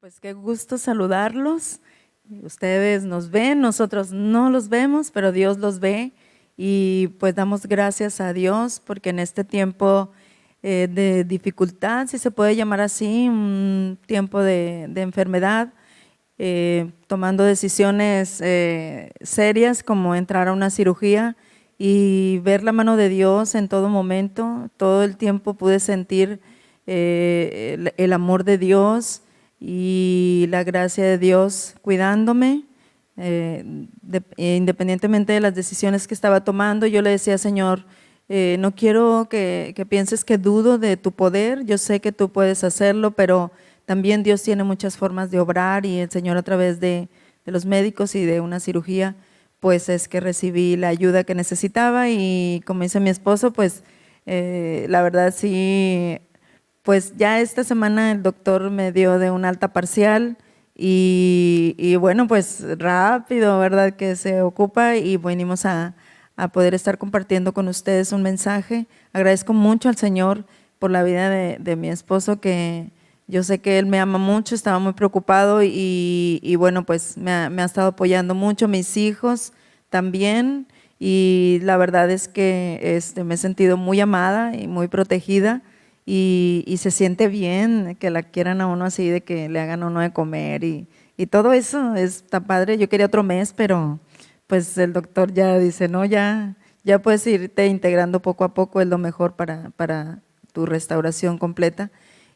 Pues qué gusto saludarlos. Ustedes nos ven, nosotros no los vemos, pero Dios los ve y pues damos gracias a Dios porque en este tiempo de dificultad, si se puede llamar así, un tiempo de enfermedad, tomando decisiones serias como entrar a una cirugía y ver la mano de Dios en todo momento. Todo el tiempo pude sentir el amor de Dios y la gracia de Dios cuidándome, independientemente de las decisiones que estaba tomando. Yo le decía, Señor, no quiero que pienses que dudo de tu poder, yo sé que tú puedes hacerlo, pero también Dios tiene muchas formas de obrar y el Señor a través de los médicos y de una cirugía, pues es que recibí la ayuda que necesitaba y como dice mi esposo, pues la verdad sí, pues ya esta semana el doctor me dio de un alta parcial y bueno, pues rápido, ¿verdad? Que se ocupa y venimos a poder estar compartiendo con ustedes un mensaje. Agradezco mucho al Señor por la vida de mi esposo, que yo sé que él me ama mucho, estaba muy preocupado y bueno, pues me ha estado apoyando mucho, mis hijos también, y la verdad es que me he sentido muy amada y muy protegida y se siente bien que la quieran a uno así, de que le hagan a uno de comer y todo eso está padre. Yo quería otro mes, pero pues el doctor ya dice, no, ya puedes irte integrando poco a poco, es lo mejor para tu restauración completa.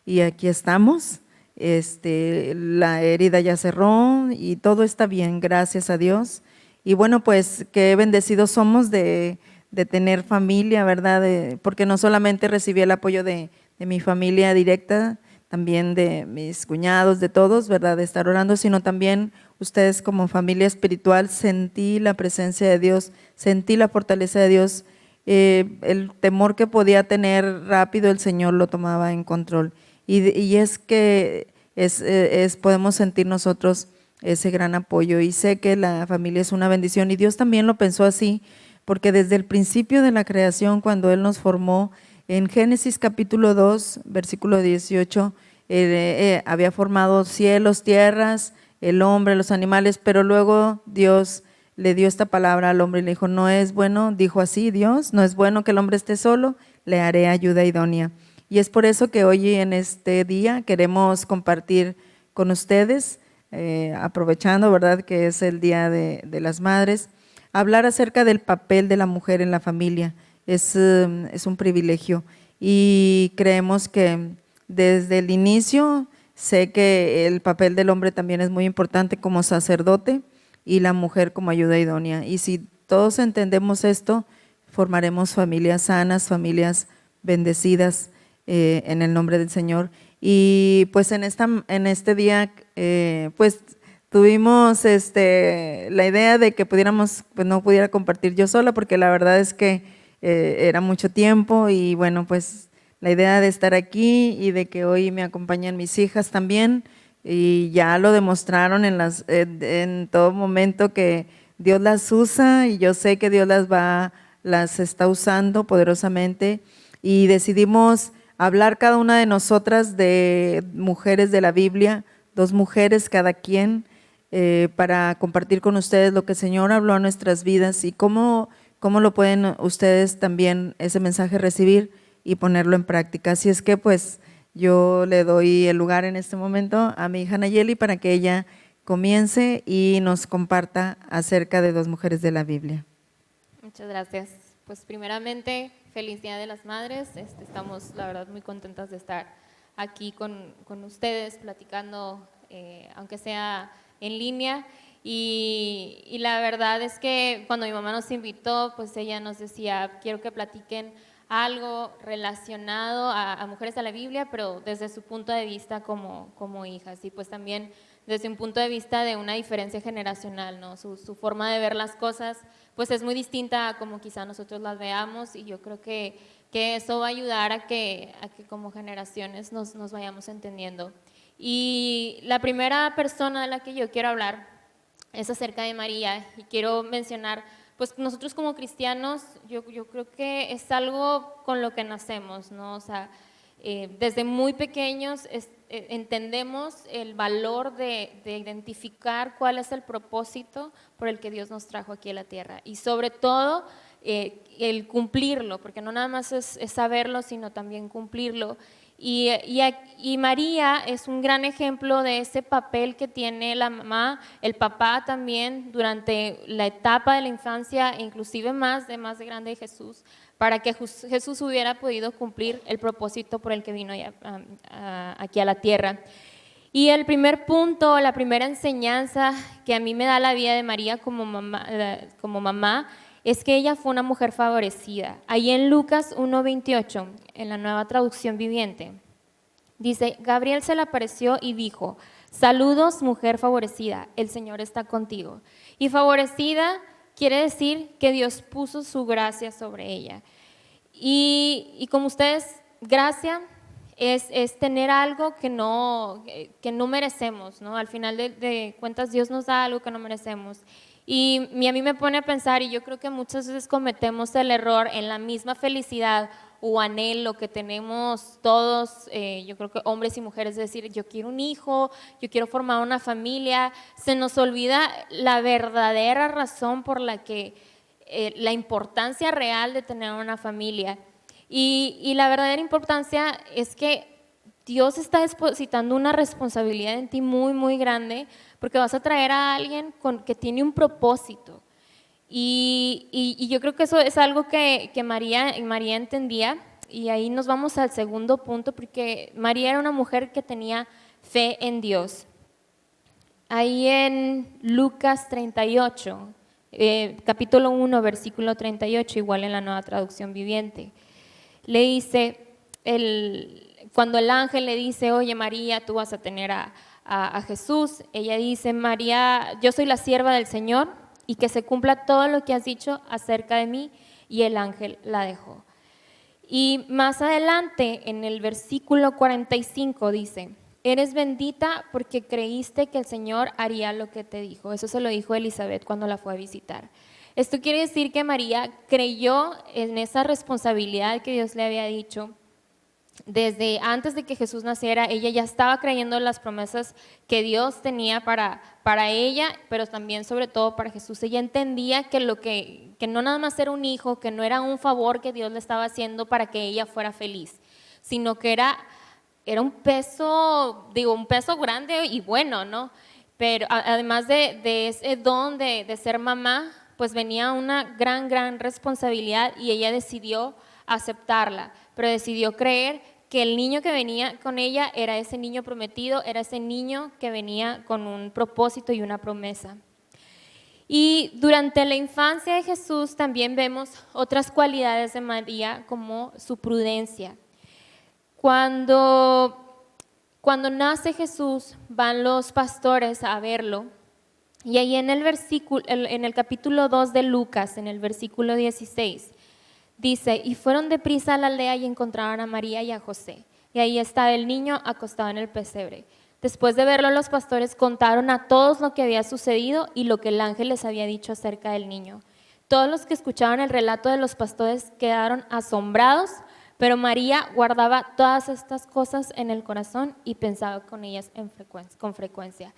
Y aquí estamos, la herida ya cerró y todo está bien, gracias a Dios. Y bueno, pues qué bendecidos somos de tener familia, ¿verdad? Porque no solamente recibí el apoyo de mi familia directa, también de mis cuñados, de todos, ¿verdad? De estar orando, sino también ustedes como familia espiritual. Sentí la presencia de Dios, sentí la fortaleza de Dios, el temor que podía tener rápido el Señor lo tomaba en control. Y es que podemos sentir nosotros ese gran apoyo y sé que la familia es una bendición y Dios también lo pensó así, porque desde el principio de la creación, cuando Él nos formó, en Génesis capítulo 2, versículo 18, había formado cielos, tierras, el hombre, los animales, pero luego Dios le dio esta palabra al hombre y le dijo, no es bueno, dijo así Dios, no es bueno que el hombre esté solo, le haré ayuda idónea. Y es por eso que hoy en este día queremos compartir con ustedes, aprovechando, ¿verdad?, que es el Día de las Madres, hablar acerca del papel de la mujer en la familia. Es un privilegio y creemos que desde el inicio, sé que el papel del hombre también es muy importante como sacerdote y la mujer como ayuda idónea. Y si todos entendemos esto, formaremos familias sanas, familias bendecidas en el nombre del Señor. Y pues en este día, pues tuvimos la idea de que pudiéramos, pues no pudiera compartir yo sola, porque la verdad es que era mucho tiempo y bueno, pues la idea de estar aquí y de que hoy me acompañan mis hijas también, y ya lo demostraron en todo momento que Dios las usa y yo sé que Dios las está usando poderosamente, y decidimos hablar cada una de nosotras de mujeres de la Biblia, 2 mujeres cada quien, para compartir con ustedes lo que el Señor habló a nuestras vidas y cómo lo pueden ustedes también ese mensaje recibir y ponerlo en práctica. Así es que pues yo le doy el lugar en este momento a mi hija Nayeli para que ella comience y nos comparta acerca de 2 mujeres de la Biblia. Muchas gracias. Pues primeramente, feliz Día de las Madres. Estamos, la verdad, muy contentas de estar aquí con ustedes platicando, aunque sea en línea. Y la verdad es que cuando mi mamá nos invitó, pues ella nos decía, quiero que platiquen algo relacionado a mujeres de la Biblia, pero desde su punto de vista como hijas, y pues también desde un punto de vista de una diferencia generacional, ¿no? Su forma de ver las cosas pues es muy distinta a como quizá nosotros las veamos, y yo creo que eso va a ayudar a que como generaciones nos vayamos entendiendo. Y la primera persona de la que yo quiero hablar es acerca de María, y quiero mencionar, pues nosotros como cristianos, yo creo que es algo con lo que nacemos, ¿no? O sea, desde muy pequeños entendemos el valor de identificar cuál es el propósito por el que Dios nos trajo aquí a la tierra y sobre todo el cumplirlo, porque no nada más es saberlo, sino también cumplirlo. Y María es un gran ejemplo de ese papel que tiene la mamá, el papá también durante la etapa de la infancia, inclusive más de grande de Jesús, para que Jesús hubiera podido cumplir el propósito por el que vino aquí a la tierra. Y el primer punto, la primera enseñanza que a mí me da la vida de María como mamá es que ella fue una mujer favorecida. Ahí en Lucas 1:28, en la Nueva Traducción Viviente, dice: Gabriel se le apareció y dijo: saludos, mujer favorecida, el Señor está contigo. Y favorecida quiere decir que Dios puso su gracia sobre ella. Y como ustedes, gracia es tener algo que no merecemos, ¿no? Al final de cuentas, Dios nos da algo que no merecemos. Y a mí me pone a pensar, y yo creo que muchas veces cometemos el error en la misma felicidad o anhelo que tenemos todos, yo creo que hombres y mujeres, es decir, yo quiero un hijo, yo quiero formar una familia. Se nos olvida la verdadera razón por la que, la importancia real de tener una familia. Y la verdadera importancia es que Dios está depositando una responsabilidad en ti muy, muy grande, porque vas a traer a alguien que tiene un propósito. Y yo creo que eso es algo que María entendía, y ahí nos vamos al segundo punto, porque María era una mujer que tenía fe en Dios. Ahí en Lucas 38, capítulo 1, versículo 38, igual en la Nueva Traducción Viviente, le dice, cuando el ángel le dice: oye María, tú vas a tener a Jesús, ella dice: María, yo soy la sierva del Señor, y que se cumpla todo lo que has dicho acerca de mí. Y el ángel la dejó. Y más adelante, en el versículo 45, dice: eres bendita porque creíste que el Señor haría lo que te dijo. Eso se lo dijo Elizabeth cuando la fue a visitar. Esto quiere decir que María creyó en esa responsabilidad que Dios le había dicho. Desde antes de que Jesús naciera, ella ya estaba creyendo en las promesas que Dios tenía para ella, pero también sobre todo para Jesús. Ella entendía que no nada más era un hijo, que no era un favor que Dios le estaba haciendo para que ella fuera feliz, sino que era un peso grande y bueno, ¿no? Pero además de ese don de ser mamá, pues venía una gran responsabilidad, y ella decidió aceptarla, pero decidió creer que el niño que venía con ella era ese niño prometido, era ese niño que venía con un propósito y una promesa. Y durante la infancia de Jesús también vemos otras cualidades de María, como su prudencia. Cuando nace Jesús, van los pastores a verlo. Y ahí en el capítulo 2 de Lucas, en el versículo 16, dice: y fueron deprisa a la aldea y encontraron a María y a José. Y ahí estaba el niño acostado en el pesebre. Después de verlo, los pastores contaron a todos lo que había sucedido y lo que el ángel les había dicho acerca del niño. Todos los que escuchaban el relato de los pastores quedaron asombrados, pero María guardaba todas estas cosas en el corazón y pensaba con ellas con frecuencia.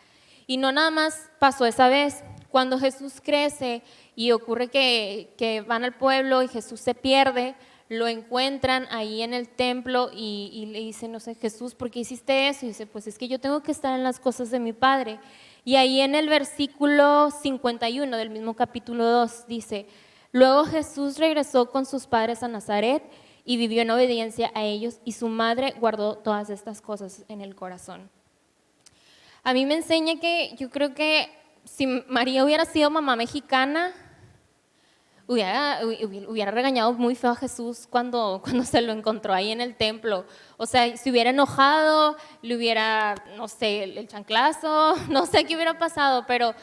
Y no nada más pasó esa vez. Cuando Jesús crece y ocurre que van al pueblo y Jesús se pierde, lo encuentran ahí en el templo y le dicen: no sé, Jesús, ¿por qué hiciste eso? Y dice: pues es que yo tengo que estar en las cosas de mi Padre. Y ahí en el versículo 51 del mismo capítulo 2 dice: luego Jesús regresó con sus padres a Nazaret y vivió en obediencia a ellos, y su madre guardó todas estas cosas en el corazón. A mí me enseña que yo creo que si María hubiera sido mamá mexicana, hubiera regañado muy feo a Jesús cuando se lo encontró ahí en el templo. O sea, se hubiera enojado, le hubiera, no sé, el chanclazo, no sé qué hubiera pasado, pero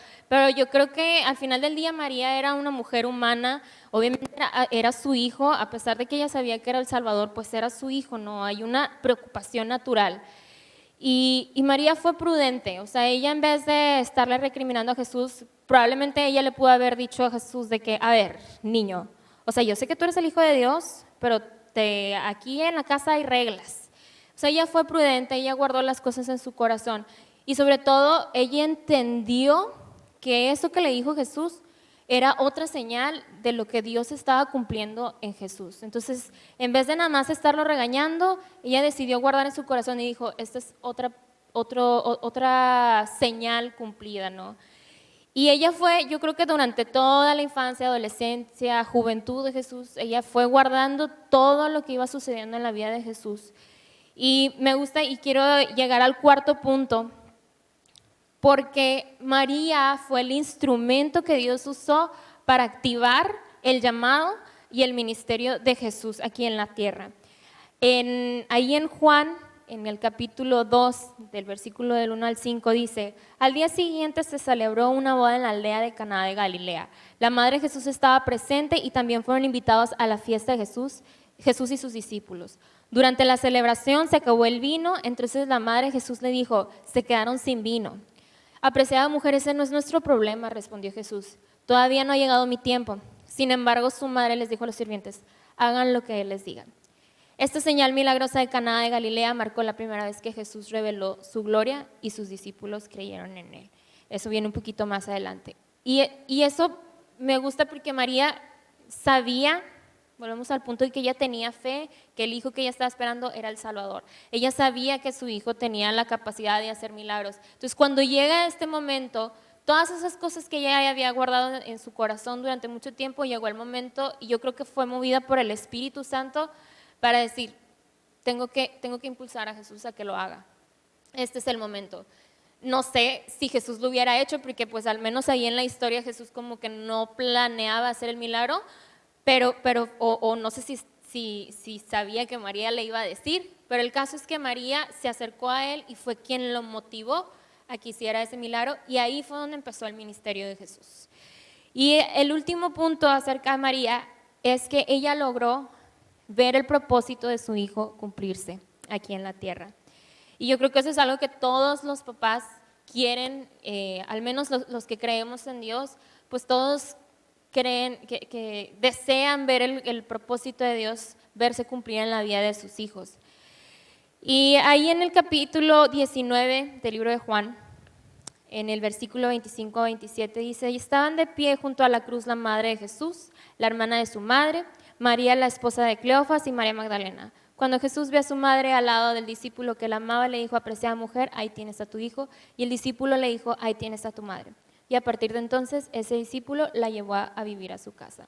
yo creo que al final del día María era una mujer humana. Obviamente era su hijo, a pesar de que ella sabía que era el Salvador, pues era su hijo, no hay una preocupación natural. Y María fue prudente, o sea, ella en vez de estarle recriminando a Jesús, probablemente ella le pudo haber dicho a Jesús de que: a ver, niño, o sea, yo sé que tú eres el Hijo de Dios, pero aquí en la casa hay reglas. O sea, ella fue prudente, ella guardó las cosas en su corazón y sobre todo ella entendió que eso que le dijo Jesús era otra señal de lo que Dios estaba cumpliendo en Jesús. Entonces, en vez de nada más estarlo regañando, ella decidió guardar en su corazón y dijo, esta es otra señal cumplida, ¿no? Y ella fue, yo creo que durante toda la infancia, adolescencia, juventud de Jesús, ella fue guardando todo lo que iba sucediendo en la vida de Jesús. Y me gusta y quiero llegar al cuarto punto, porque María fue el instrumento que Dios usó para activar el llamado y el ministerio de Jesús aquí en la tierra. Ahí en Juan, en el capítulo 2, del versículo del 1 al 5, dice: al día siguiente se celebró una boda en la aldea de Caná de Galilea. La madre de Jesús estaba presente y también fueron invitados a la fiesta de Jesús y sus discípulos. Durante la celebración se acabó el vino, entonces la madre de Jesús le dijo: se quedaron sin vino. Apreciada mujer, ese no es nuestro problema, respondió Jesús. Todavía no ha llegado mi tiempo. Sin embargo, su madre les dijo a los sirvientes: hagan lo que él les diga. Esta señal milagrosa de Caná de Galilea marcó la primera vez que Jesús reveló su gloria y sus discípulos creyeron en él. Eso viene un poquito más adelante. Y eso me gusta porque María sabía, volvemos al punto de que ella tenía fe, que el hijo que ella estaba esperando era el Salvador. Ella sabía que su hijo tenía la capacidad de hacer milagros. Entonces, cuando llega este momento, todas esas cosas que ella había guardado en su corazón durante mucho tiempo, llegó el momento, y yo creo que fue movida por el Espíritu Santo para decir: tengo que impulsar a Jesús a que lo haga. Este es el momento. No sé si Jesús lo hubiera hecho, porque pues al menos ahí en la historia Jesús como que no planeaba hacer el milagro, pero no sé si sabía que María le iba a decir, pero el caso es que María se acercó a él y fue quien lo motivó a que hiciera ese milagro, y ahí fue donde empezó el ministerio de Jesús. Y el último punto acerca de María es que ella logró ver el propósito de su hijo cumplirse aquí en la tierra. Y yo creo que eso es algo que todos los papás quieren, al menos los que creemos en Dios, pues todos creen que desean ver el propósito de Dios verse cumplir en la vida de sus hijos. Y ahí en el capítulo 19 del libro de Juan, en el versículo 25 a 27 dice: y estaban de pie junto a la cruz la madre de Jesús, la hermana de su madre, María la esposa de Cleofas y María Magdalena. Cuando Jesús vio a su madre al lado del discípulo que la amaba, le dijo: apreciada mujer, ahí tienes a tu hijo. Y el discípulo le dijo: ahí tienes a tu madre. Y a partir de entonces ese discípulo la llevó a vivir a su casa.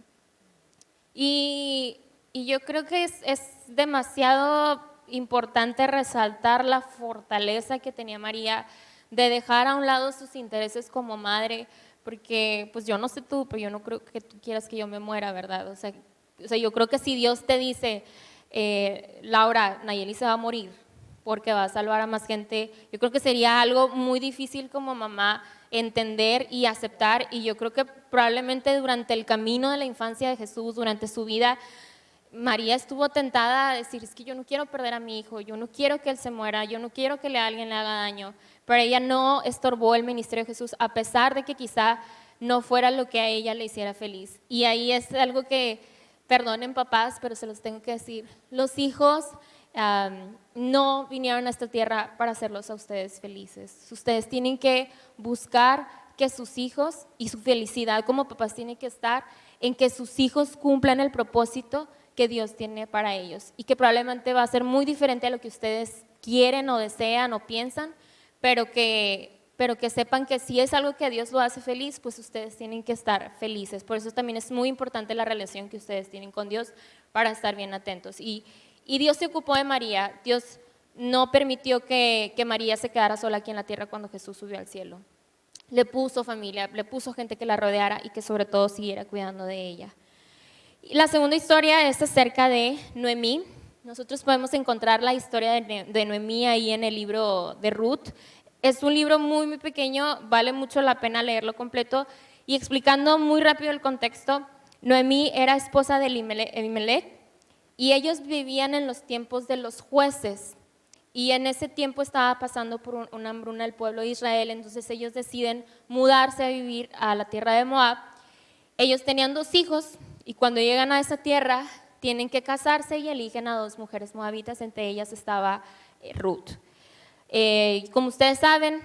Y yo creo que es demasiado importante resaltar la fortaleza que tenía María de dejar a un lado sus intereses como madre, porque pues yo no sé tú, pero yo no creo que tú quieras que yo me muera, ¿verdad? O sea, yo creo que si Dios te dice: Laura, Nayeli se va a morir porque va a salvar a más gente, yo creo que sería algo muy difícil como mamá entender y aceptar. Y yo creo que probablemente durante el camino de la infancia de Jesús, durante su vida, María estuvo tentada a decir: es que yo no quiero perder a mi hijo, yo no quiero que él se muera, yo no quiero que alguien le haga daño. Pero ella no estorbó el ministerio de Jesús, a pesar de que quizá no fuera lo que a ella le hiciera feliz. Y ahí es algo que, perdonen papás, pero se los tengo que decir: los hijos no vinieron a esta tierra para hacerlos a ustedes felices. Ustedes tienen que buscar que sus hijos, y su felicidad como papás tiene que estar en que sus hijos cumplan el propósito que Dios tiene para ellos, y que probablemente va a ser muy diferente a lo que ustedes quieren o desean o piensan, pero que sepan que si es algo que a Dios lo hace feliz, pues ustedes tienen que estar felices. Por eso también es muy importante la relación que ustedes tienen con Dios, para estar bien atentos. Y Dios se ocupó de María. Dios no permitió que María se quedara sola aquí en la tierra cuando Jesús subió al cielo. Le puso familia, le puso gente que la rodeara y que sobre todo siguiera cuidando de ella. Y la segunda historia es acerca de Noemí. Nosotros podemos encontrar la historia de Noemí ahí en el libro de Ruth. Es un libro muy, muy pequeño, vale mucho la pena leerlo completo. Y explicando muy rápido el contexto, Noemí era esposa de Elimelech y ellos vivían en los tiempos de los jueces. Y en ese tiempo estaba pasando por una hambruna el pueblo de Israel, entonces ellos deciden mudarse a vivir a la tierra de Moab. Ellos tenían 2 hijos y cuando llegan a esa tierra tienen que casarse y eligen a 2 mujeres moabitas, entre ellas estaba Ruth. Como ustedes saben,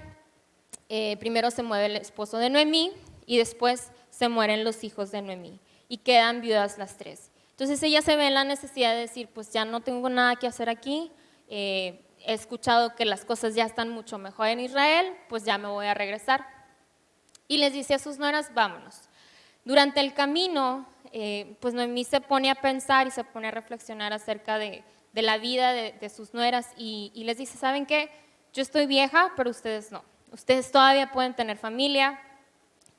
primero se muere el esposo de Noemí y después se mueren los hijos de Noemí y quedan viudas las tres. Entonces ella se ve en la necesidad de decir, pues ya no tengo nada que hacer aquí, he escuchado que las cosas ya están mucho mejor en Israel, pues ya me voy a regresar. Y les dice a sus nueras, vámonos. Durante el camino, pues Noemí se pone a pensar y se pone a reflexionar acerca de la vida de sus nueras y les dice, ¿saben qué? Yo estoy vieja, pero ustedes no. Ustedes todavía pueden tener familia,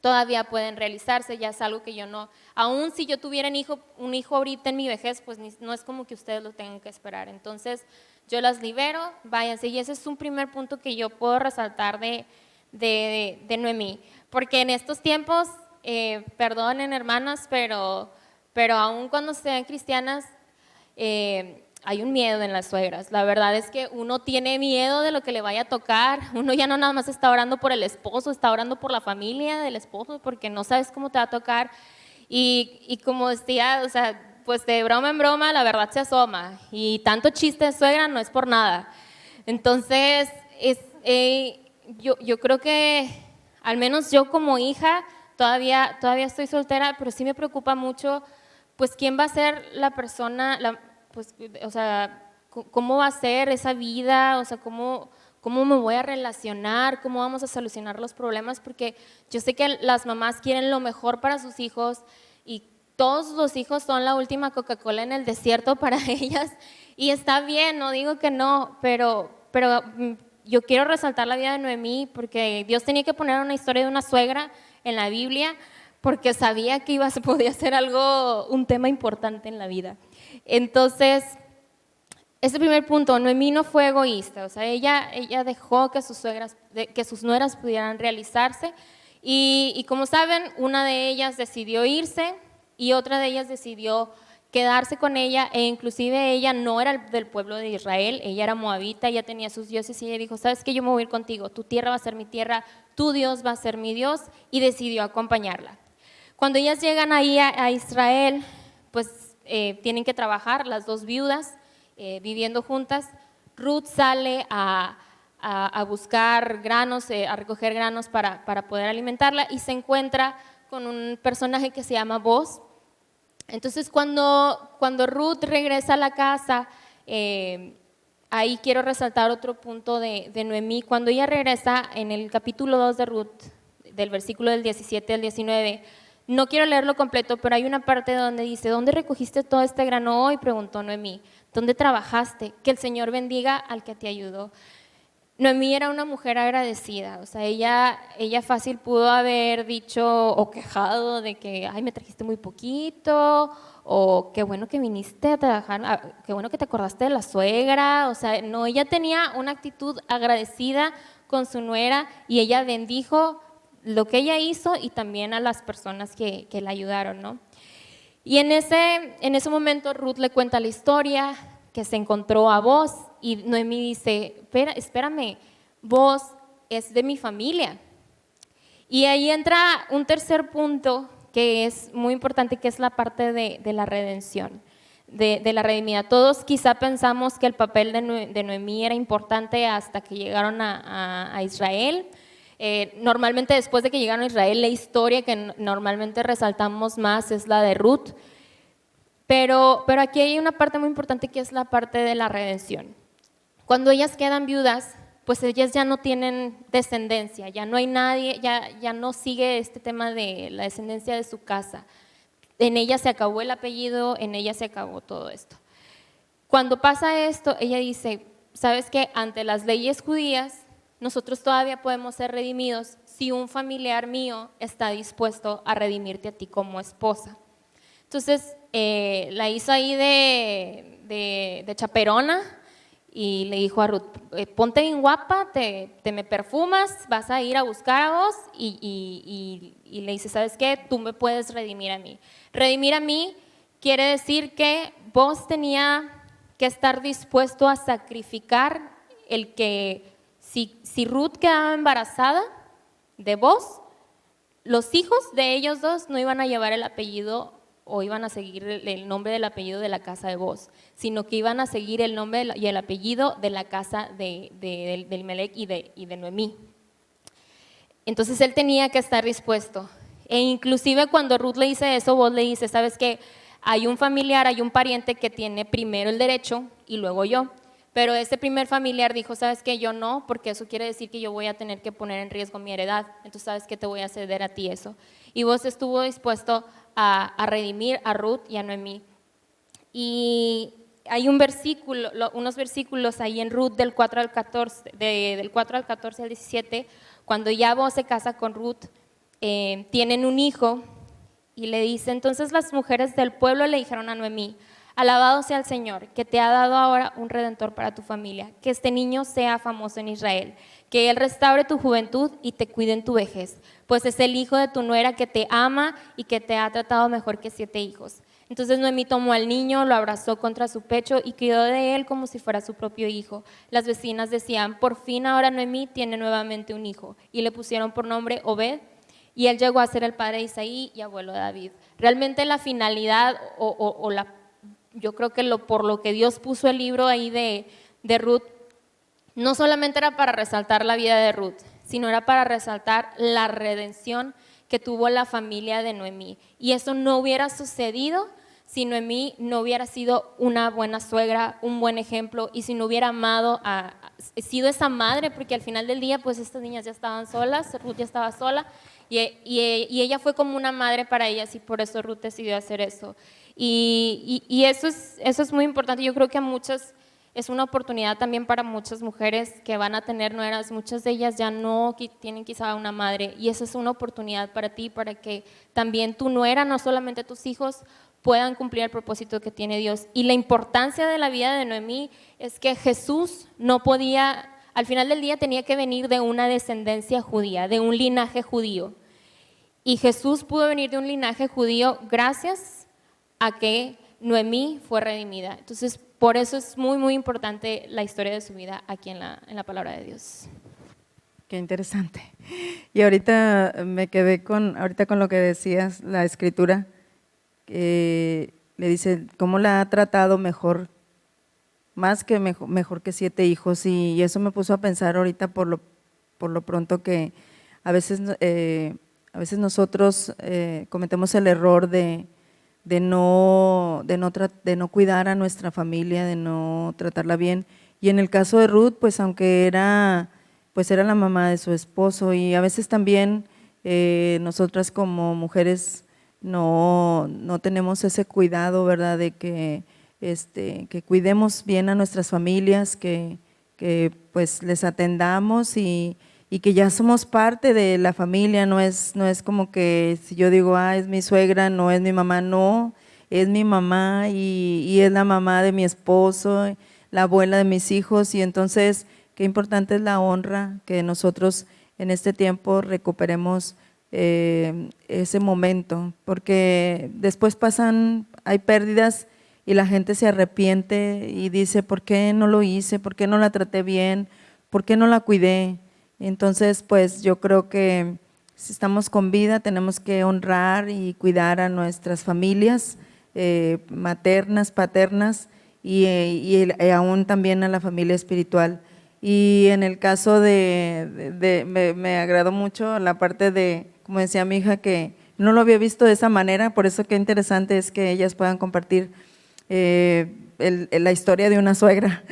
todavía pueden realizarse, ya es algo que yo no, aún si yo tuviera un hijo ahorita en mi vejez, pues no es como que ustedes lo tengan que esperar. Entonces, yo las libero, váyanse. Y ese es un primer punto que yo puedo resaltar de Noemí, porque en estos tiempos, perdonen hermanas, pero aún cuando sean cristianas, hay un miedo en las suegras. La verdad es que uno tiene miedo de lo que le vaya a tocar. Uno ya no nada más está orando por el esposo, está orando por la familia del esposo, porque no sabes cómo te va a tocar. Y como decía, o sea, pues de broma en broma la verdad se asoma. Y tanto chiste de suegra no es por nada. Entonces, yo creo que, al menos yo como hija, todavía estoy soltera, pero sí me preocupa mucho, pues quién va a ser la persona, pues, o sea, cómo va a ser esa vida, o sea, cómo me voy a relacionar, cómo vamos a solucionar los problemas, porque yo sé que las mamás quieren lo mejor para sus hijos y todos los hijos son la última Coca-Cola en el desierto para ellas y está bien, no digo que no, pero yo quiero resaltar la vida de Noemí porque Dios tenía que poner una historia de una suegra en la Biblia porque sabía que podía ser un tema importante en la vida. Entonces, ese primer punto, Noemí no fue egoísta, o sea, ella dejó que sus nueras pudieran realizarse y como saben, una de ellas decidió irse y otra de ellas decidió quedarse con ella e inclusive ella no era del pueblo de Israel, ella era moabita, ella tenía sus dioses y ella dijo, ¿sabes qué? Yo me voy a ir contigo, tu tierra va a ser mi tierra, tu Dios va a ser mi Dios y decidió acompañarla. Cuando ellas llegan ahí a Israel, pues tienen que trabajar, las dos viudas, viviendo juntas. Ruth sale a buscar granos, a recoger granos para poder alimentarla y se encuentra con un personaje que se llama Boz. Entonces cuando Ruth regresa a la casa, ahí quiero resaltar otro punto de Noemí. Cuando ella regresa en el capítulo 2 de Ruth, del versículo del 17 al 19, no quiero leerlo completo, pero hay una parte donde dice, ¿dónde recogiste todo este grano hoy? Preguntó Noemí. ¿Dónde trabajaste? Que el Señor bendiga al que te ayudó. Noemí era una mujer agradecida, o sea, ella fácil pudo haber dicho o quejado de que, ay, me trajiste muy poquito, o qué bueno que viniste a trabajar, qué bueno que te acordaste de la suegra, o sea, no, ella tenía una actitud agradecida con su nuera y ella bendijo lo que ella hizo y también a las personas que la ayudaron, ¿no? Y en ese momento Ruth le cuenta la historia, que se encontró a Boz y Noemí dice, espérame, Boz es de mi familia. Y ahí entra un tercer punto que es muy importante, que es la parte de la redención, de la redimida. Todos quizá pensamos que el papel de Noemí era importante hasta que llegaron a Israel. Normalmente después de que llegaron a Israel, la historia que normalmente resaltamos más es la de Ruth, pero aquí hay una parte muy importante que es la parte de la redención. Cuando ellas quedan viudas, pues ellas ya no tienen descendencia, ya no hay nadie, ya no sigue este tema de la descendencia de su casa. En ella se acabó el apellido, en ella se acabó todo esto. Cuando pasa esto, ella dice, ¿sabes qué? Ante las leyes judías, nosotros todavía podemos ser redimidos si un familiar mío está dispuesto a redimirte a ti como esposa. Entonces, la hizo ahí de chaperona y le dijo a Ruth, ponte bien guapa, te me perfumas, vas a ir a buscar a vos y le dice, ¿sabes qué? Tú me puedes redimir a mí. Redimir a mí quiere decir que vos tenía que estar dispuesto a sacrificar el que si Ruth quedaba embarazada de vos, los hijos de ellos dos no iban a llevar el apellido o iban a seguir el nombre del apellido de la casa de Boz, sino que iban a seguir el nombre y el apellido de la casa de Elimelec y de Noemí. Entonces él tenía que estar dispuesto. E inclusive cuando Ruth le dice eso, Boz le dice, ¿sabes qué? Hay un familiar, hay un pariente que tiene primero el derecho y luego yo. Pero ese primer familiar dijo, ¿sabes qué? Yo no, porque eso quiere decir que yo voy a tener que poner en riesgo mi heredad. Entonces, ¿sabes qué? Te voy a ceder a ti eso. Y Boz estuvo dispuesto a redimir a Ruth y a Noemí. Y hay un versículo, unos versículos ahí en Ruth del 4 al 14, del 4 al 14 al 17, cuando ya Boz se casa con Ruth, tienen un hijo y le dice, entonces las mujeres del pueblo le dijeron a Noemí, alabado sea el Señor, que te ha dado ahora un redentor para tu familia, que este niño sea famoso en Israel, que Él restaure tu juventud y te cuide en tu vejez, pues es el hijo de tu nuera que te ama y que te ha tratado mejor que 7 hijos. Entonces Noemí tomó al niño, lo abrazó contra su pecho y cuidó de él como si fuera su propio hijo. Las vecinas decían, por fin ahora Noemí tiene nuevamente un hijo, y le pusieron por nombre Obed, y él llegó a ser el padre de Isaí y abuelo de David. Realmente la finalidad yo creo que por lo que Dios puso el libro ahí de Ruth, no solamente era para resaltar la vida de Ruth, sino era para resaltar la redención que tuvo la familia de Noemí. Y eso no hubiera sucedido si Noemí no hubiera sido una buena suegra, un buen ejemplo, y si no hubiera sido esa madre, porque al final del día pues estas niñas ya estaban solas, Ruth ya estaba sola, y ella fue como una madre para ellas, y por eso Ruth decidió hacer eso. Y eso es muy importante. Yo creo que es una oportunidad también para muchas mujeres que van a tener nueras. Muchas de ellas ya no tienen quizá una madre, y esa es una oportunidad para ti, para que también tu nuera, no solamente tus hijos, puedan cumplir el propósito que tiene Dios. Y la importancia de la vida de Noemí es que Jesús no podía, al final del día tenía que venir de una descendencia judía, de un linaje judío. Y Jesús pudo venir de un linaje judío gracias a que Noemí fue redimida. Entonces, por eso es muy, muy importante la historia de su vida aquí en la palabra de Dios. Qué interesante. Y ahorita me quedé con lo que decías, la escritura, le dice cómo la ha tratado mejor, más que mejor que 7 hijos, y eso me puso a pensar ahorita por lo pronto que a veces nosotros cometemos el error de no cuidar a nuestra familia, de no tratarla bien. Y en el caso de Ruth, pues aunque era la mamá de su esposo, y a veces también nosotras como mujeres no tenemos ese cuidado, ¿verdad? De que cuidemos bien a nuestras familias, que pues les atendamos y que ya somos parte de la familia. No es como que si yo digo, es mi suegra, no es mi mamá, no, es mi mamá y es la mamá de mi esposo, la abuela de mis hijos. Y entonces qué importante es la honra, que nosotros en este tiempo recuperemos ese momento, porque después hay pérdidas y la gente se arrepiente y dice, ¿por qué no lo hice? ¿Por qué no la traté bien? ¿Por qué no la cuidé? Entonces, pues yo creo que si estamos con vida tenemos que honrar y cuidar a nuestras familias maternas, paternas y aún también a la familia espiritual. Y en el caso me agradó mucho la parte de, como decía mi hija, que no lo había visto de esa manera, por eso qué interesante es que ellas puedan compartir la historia de una suegra.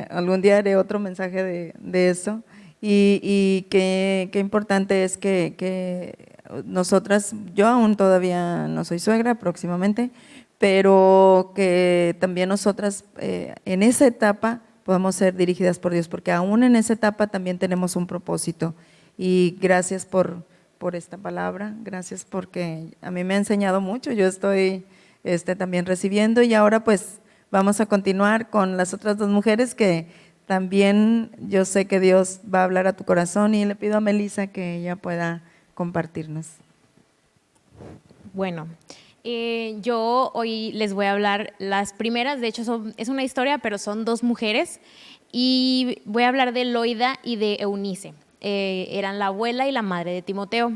Algún día haré otro mensaje de eso. Y qué importante es que nosotras, yo aún todavía no soy suegra, próximamente, pero que también nosotras en esa etapa podamos ser dirigidas por Dios, porque aún en esa etapa también tenemos un propósito. Y gracias por esta palabra, gracias porque a mí me ha enseñado mucho, yo estoy también recibiendo, y ahora pues vamos a continuar con las otras 2 mujeres que también yo sé que Dios va a hablar a tu corazón, y le pido a Melissa que ella pueda compartirnos. Bueno, yo hoy les voy a hablar las primeras, de hecho es una historia, pero son 2 mujeres, y voy a hablar de Loida y de Eunice. Eran la abuela y la madre de Timoteo.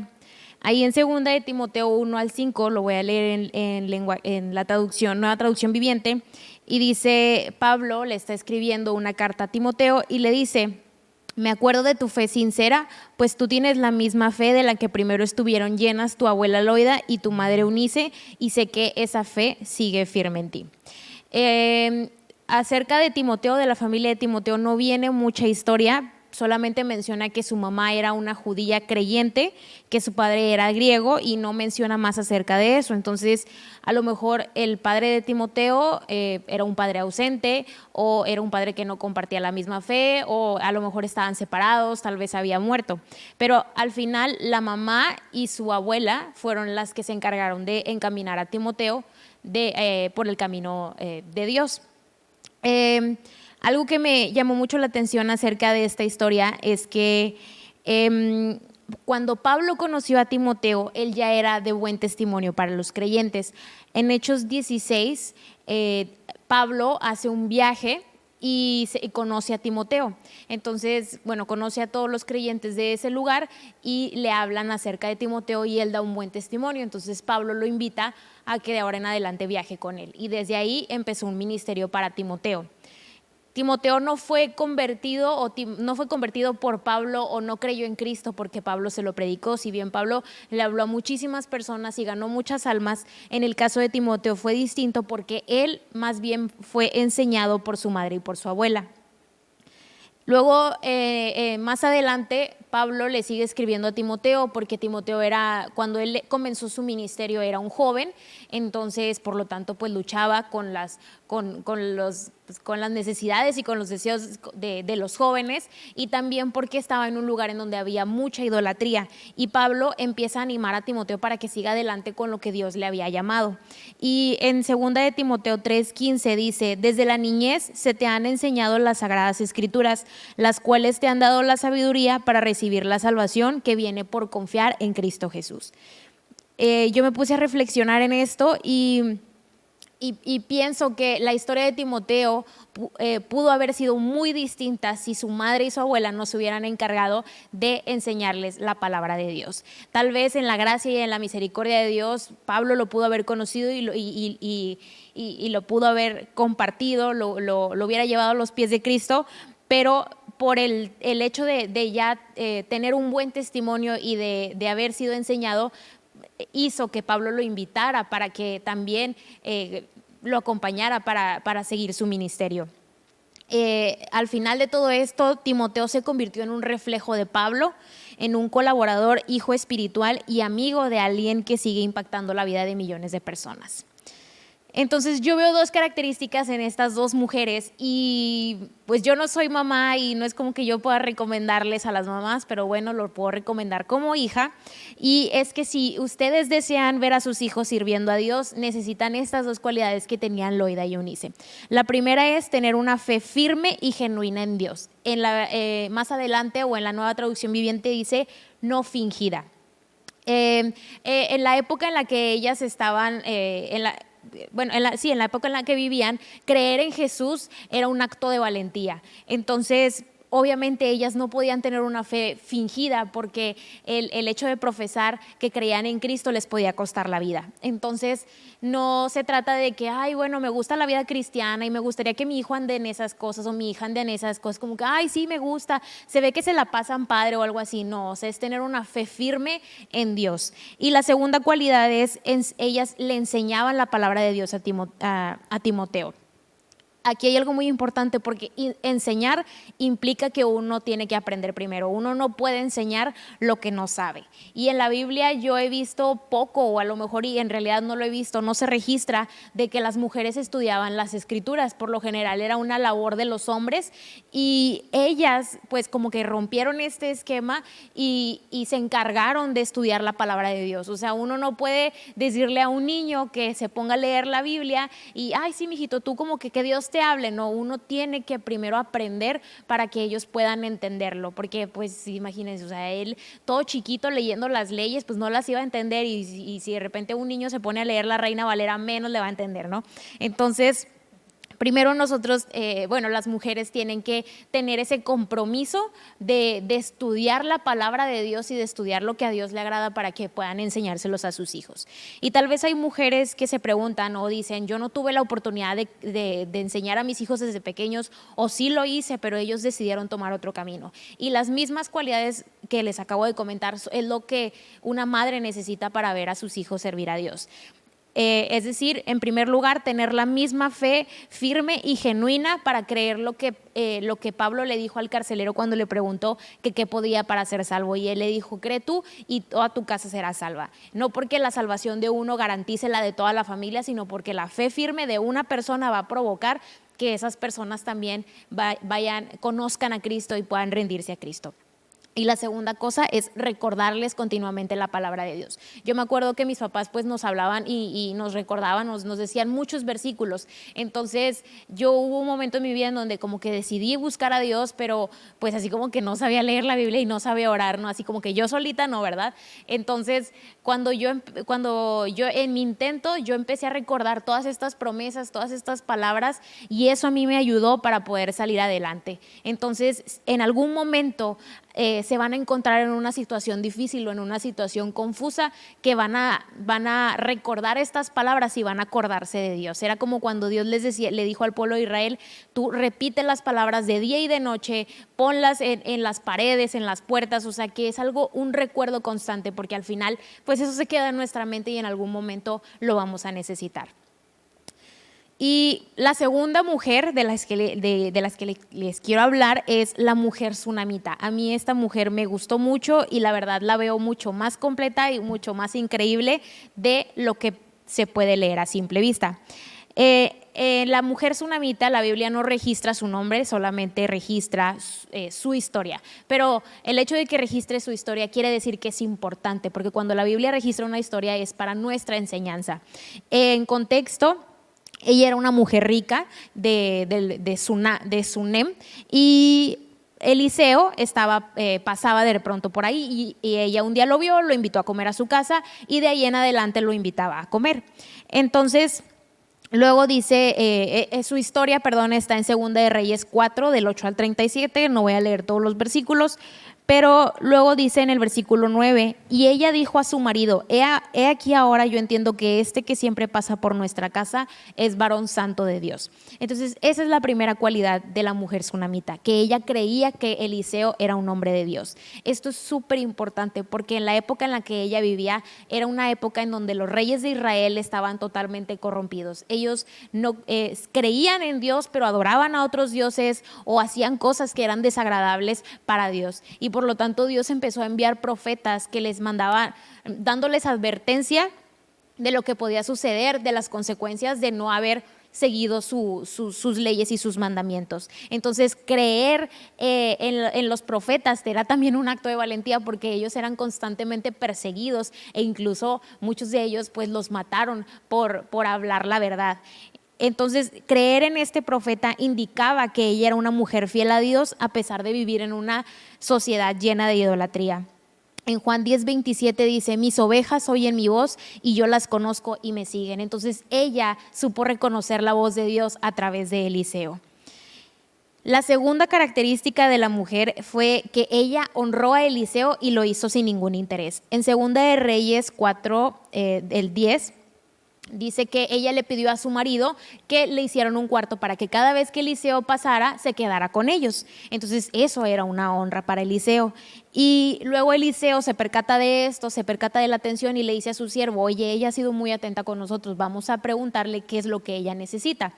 Ahí en segunda de Timoteo 1 al 5, lo voy a leer en la traducción, nueva traducción viviente, y dice, Pablo le está escribiendo una carta a Timoteo y le dice: me acuerdo de tu fe sincera, pues tú tienes la misma fe de la que primero estuvieron llenas tu abuela Loida y tu madre Eunice, y sé que esa fe sigue firme en ti. Acerca de Timoteo, de la familia de Timoteo, no viene mucha historia, solamente menciona que su mamá era una judía creyente, que su padre era griego, y no menciona más acerca de eso. Entonces, a lo mejor el padre de Timoteo era un padre ausente, o era un padre que no compartía la misma fe, o a lo mejor estaban separados, tal vez había muerto. Pero al final la mamá y su abuela fueron las que se encargaron de encaminar a Timoteo por el camino de Dios. Algo que me llamó mucho la atención acerca de esta historia es que cuando Pablo conoció a Timoteo, él ya era de buen testimonio para los creyentes. En Hechos 16, Pablo hace un viaje y conoce a Timoteo. Entonces, bueno, conoce a todos los creyentes de ese lugar y le hablan acerca de Timoteo y él da un buen testimonio. Entonces Pablo lo invita a que de ahora en adelante viaje con él. Y desde ahí empezó un ministerio para Timoteo. Timoteo no fue convertido por Pablo, o no creyó en Cristo porque Pablo se lo predicó. Si bien Pablo le habló a muchísimas personas y ganó muchas almas, en el caso de Timoteo fue distinto porque él más bien fue enseñado por su madre y por su abuela. Luego, más adelante, Pablo le sigue escribiendo a Timoteo, porque Timoteo cuando él comenzó su ministerio era un joven, entonces por lo tanto pues luchaba con las necesidades y con los deseos de los jóvenes, y también porque estaba en un lugar en donde había mucha idolatría, y Pablo empieza a animar a Timoteo para que siga adelante con lo que Dios le había llamado. Y en 2 de Timoteo 3:15 dice: desde la niñez se te han enseñado las sagradas escrituras, las cuales te han dado la sabiduría para recibir la salvación que viene por confiar en Cristo Jesús. Yo me puse a reflexionar en esto y pienso que la historia de Timoteo pudo haber sido muy distinta si su madre y su abuela no se hubieran encargado de enseñarles la palabra de Dios. Tal vez en la gracia y en la misericordia de Dios, Pablo lo pudo haber conocido y lo pudo haber compartido, lo hubiera llevado a los pies de Cristo, pero por el hecho de ya tener un buen testimonio y de haber sido enseñado, hizo que Pablo lo invitara para que también lo acompañara para seguir su ministerio. Al final de todo esto, Timoteo se convirtió en un reflejo de Pablo, en un colaborador, hijo espiritual y amigo de alguien que sigue impactando la vida de millones de personas. Entonces yo veo dos características en estas dos mujeres, y pues yo no soy mamá y no es como que yo pueda recomendarles a las mamás, pero bueno, lo puedo recomendar como hija, y es que si ustedes desean ver a sus hijos sirviendo a Dios, necesitan estas dos cualidades que tenían Loida y Eunice. La primera es tener una fe firme y genuina en Dios. Más adelante, o en la nueva traducción viviente, dice no fingida. En la época en la que ellas estaban, en la época en la que vivían, creer en Jesús era un acto de valentía. Entonces, obviamente ellas no podían tener una fe fingida, porque el hecho de profesar que creían en Cristo les podía costar la vida. Entonces, no se trata de que, ay, bueno, me gusta la vida cristiana y me gustaría que mi hijo ande en esas cosas, o mi hija ande en esas cosas, como que, ay, sí, me gusta, se ve que se la pasan padre o algo así. No, o sea, es tener una fe firme en Dios. Y la segunda cualidad es, ellas le enseñaban la palabra de Dios a Timoteo. Aquí hay algo muy importante, porque enseñar implica que uno tiene que aprender primero. Uno no puede enseñar lo que no sabe. Y en la Biblia yo he visto poco, o a lo mejor y en realidad no lo he visto, no se registra de que las mujeres estudiaban las escrituras. Por lo general era una labor de los hombres, y ellas pues como que rompieron este esquema y se encargaron de estudiar la palabra de Dios. O sea, uno no puede decirle a un niño que se ponga a leer la Biblia y, ay, sí, mijito, tú como que Dios te hable. No, uno tiene que primero aprender para que ellos puedan entenderlo, porque pues imagínense, o sea, él todo chiquito leyendo las leyes, pues no las iba a entender, y si de repente un niño se pone a leer la Reina Valera, menos le va a entender, ¿no? Entonces Primero nosotros, las mujeres tienen que tener ese compromiso de estudiar la palabra de Dios y de estudiar lo que a Dios le agrada para que puedan enseñárselos a sus hijos. Y tal vez hay mujeres que se preguntan o dicen, yo no tuve la oportunidad de enseñar a mis hijos desde pequeños, o sí lo hice, pero ellos decidieron tomar otro camino. Y las mismas cualidades que les acabo de comentar es lo que una madre necesita para ver a sus hijos servir a Dios. Es decir, en primer lugar, tener la misma fe firme y genuina para creer lo que Pablo le dijo al carcelero cuando le preguntó que qué podía para ser salvo, y él le dijo, cree tú y toda tu casa será salva. No porque la salvación de uno garantice la de toda la familia, sino porque la fe firme de una persona va a provocar que esas personas también conozcan a Cristo y puedan rendirse a Cristo. Y la segunda cosa es recordarles continuamente la palabra de Dios. Yo me acuerdo que mis papás pues nos hablaban y nos recordaban, nos decían muchos versículos. Entonces hubo un momento en mi vida en donde como que decidí buscar a Dios, pero pues así como que no sabía leer la Biblia y no sabía orar, ¿no? Así como que yo solita no, ¿verdad? Entonces cuando yo en mi intento yo empecé a recordar todas estas promesas, todas estas palabras, y eso a mí me ayudó para poder salir adelante. Entonces en algún momento se van a encontrar en una situación difícil o en una situación confusa, que van a recordar estas palabras y van a acordarse de Dios. Era como cuando Dios le dijo al pueblo de Israel, tú repite las palabras de día y de noche, ponlas en las paredes, en las puertas, o sea que es un recuerdo constante, porque al final pues eso se queda en nuestra mente y en algún momento lo vamos a necesitar. Y la segunda mujer de las que les quiero hablar es la mujer tsunamita. A mí esta mujer me gustó mucho y la verdad la veo mucho más completa y mucho más increíble de lo que se puede leer a simple vista. La mujer tsunamita, la Biblia no registra su nombre, solamente registra su historia. Pero el hecho de que registre su historia quiere decir que es importante, porque cuando la Biblia registra una historia es para nuestra enseñanza. En contexto, ella era una mujer rica de Sunem, y Eliseo pasaba de pronto por ahí y ella un día lo vio, lo invitó a comer a su casa y de ahí en adelante lo invitaba a comer. Entonces luego dice, su historia, está en 2 de Reyes 4, del 8 al 37, no voy a leer todos los versículos, pero luego dice en el versículo 9, y ella dijo a su marido, he aquí ahora yo entiendo que que siempre pasa por nuestra casa es varón santo de Dios. Entonces esa es la primera cualidad de la mujer tsunamita, que ella creía que Eliseo era un hombre de Dios. Esto es súper importante porque en la época en la que ella vivía era una época en donde los reyes de Israel estaban totalmente corrompidos. Ellos no creían en Dios, pero adoraban a otros dioses o hacían cosas que eran desagradables para Dios, y por lo tanto Dios empezó a enviar profetas que les mandaban, dándoles advertencia de lo que podía suceder, de las consecuencias de no haber seguido sus leyes y sus mandamientos. Entonces creer en los profetas era también un acto de valentía, porque ellos eran constantemente perseguidos e incluso muchos de ellos pues los mataron por hablar la verdad. Entonces creer en este profeta indicaba que ella era una mujer fiel a Dios a pesar de vivir en una sociedad llena de idolatría. En Juan 10:27 dice, mis ovejas oyen mi voz y yo las conozco y me siguen. Entonces ella supo reconocer la voz de Dios a través de Eliseo. La segunda característica de la mujer fue que ella honró a Eliseo y lo hizo sin ningún interés. En 2 de Reyes 4, el 10, dice que ella le pidió a su marido que le hicieran un cuarto para que cada vez que Eliseo pasara se quedara con ellos. Entonces eso era una honra para Eliseo. Y luego Eliseo se percata de esto, se percata de la atención y le dice a su siervo, oye, ella ha sido muy atenta con nosotros, vamos a preguntarle qué es lo que ella necesita.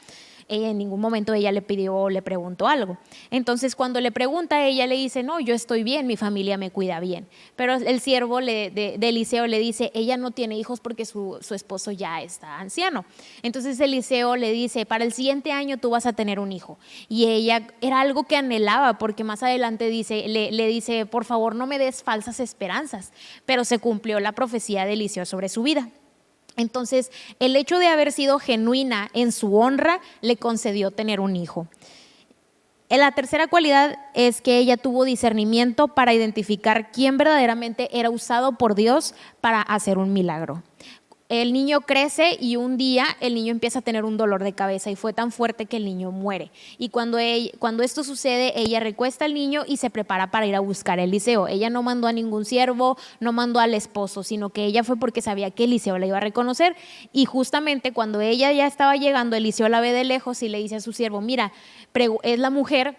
En ningún momento ella le pidió o le preguntó algo. Entonces cuando le pregunta, ella le dice, no, yo estoy bien, mi familia me cuida bien. Pero el siervo de Eliseo le dice, ella no tiene hijos porque su esposo ya está anciano. Entonces Eliseo le dice, para el siguiente año tú vas a tener un hijo. Y ella era algo que anhelaba, porque más adelante le dice, por favor no me des falsas esperanzas. Pero se cumplió la profecía de Eliseo sobre su vida. Entonces, el hecho de haber sido genuina en su honra le concedió tener un hijo. La tercera cualidad es que ella tuvo discernimiento para identificar quién verdaderamente era usado por Dios para hacer un milagro. El niño crece y un día el niño empieza a tener un dolor de cabeza y fue tan fuerte que el niño muere. Y cuando esto sucede, ella recuesta al niño y se prepara para ir a buscar a Eliseo. Ella no mandó a ningún siervo, no mandó al esposo, sino que ella fue porque sabía que Eliseo la iba a reconocer. Y justamente cuando ella ya estaba llegando, Eliseo la ve de lejos y le dice a su siervo, mira, es la mujer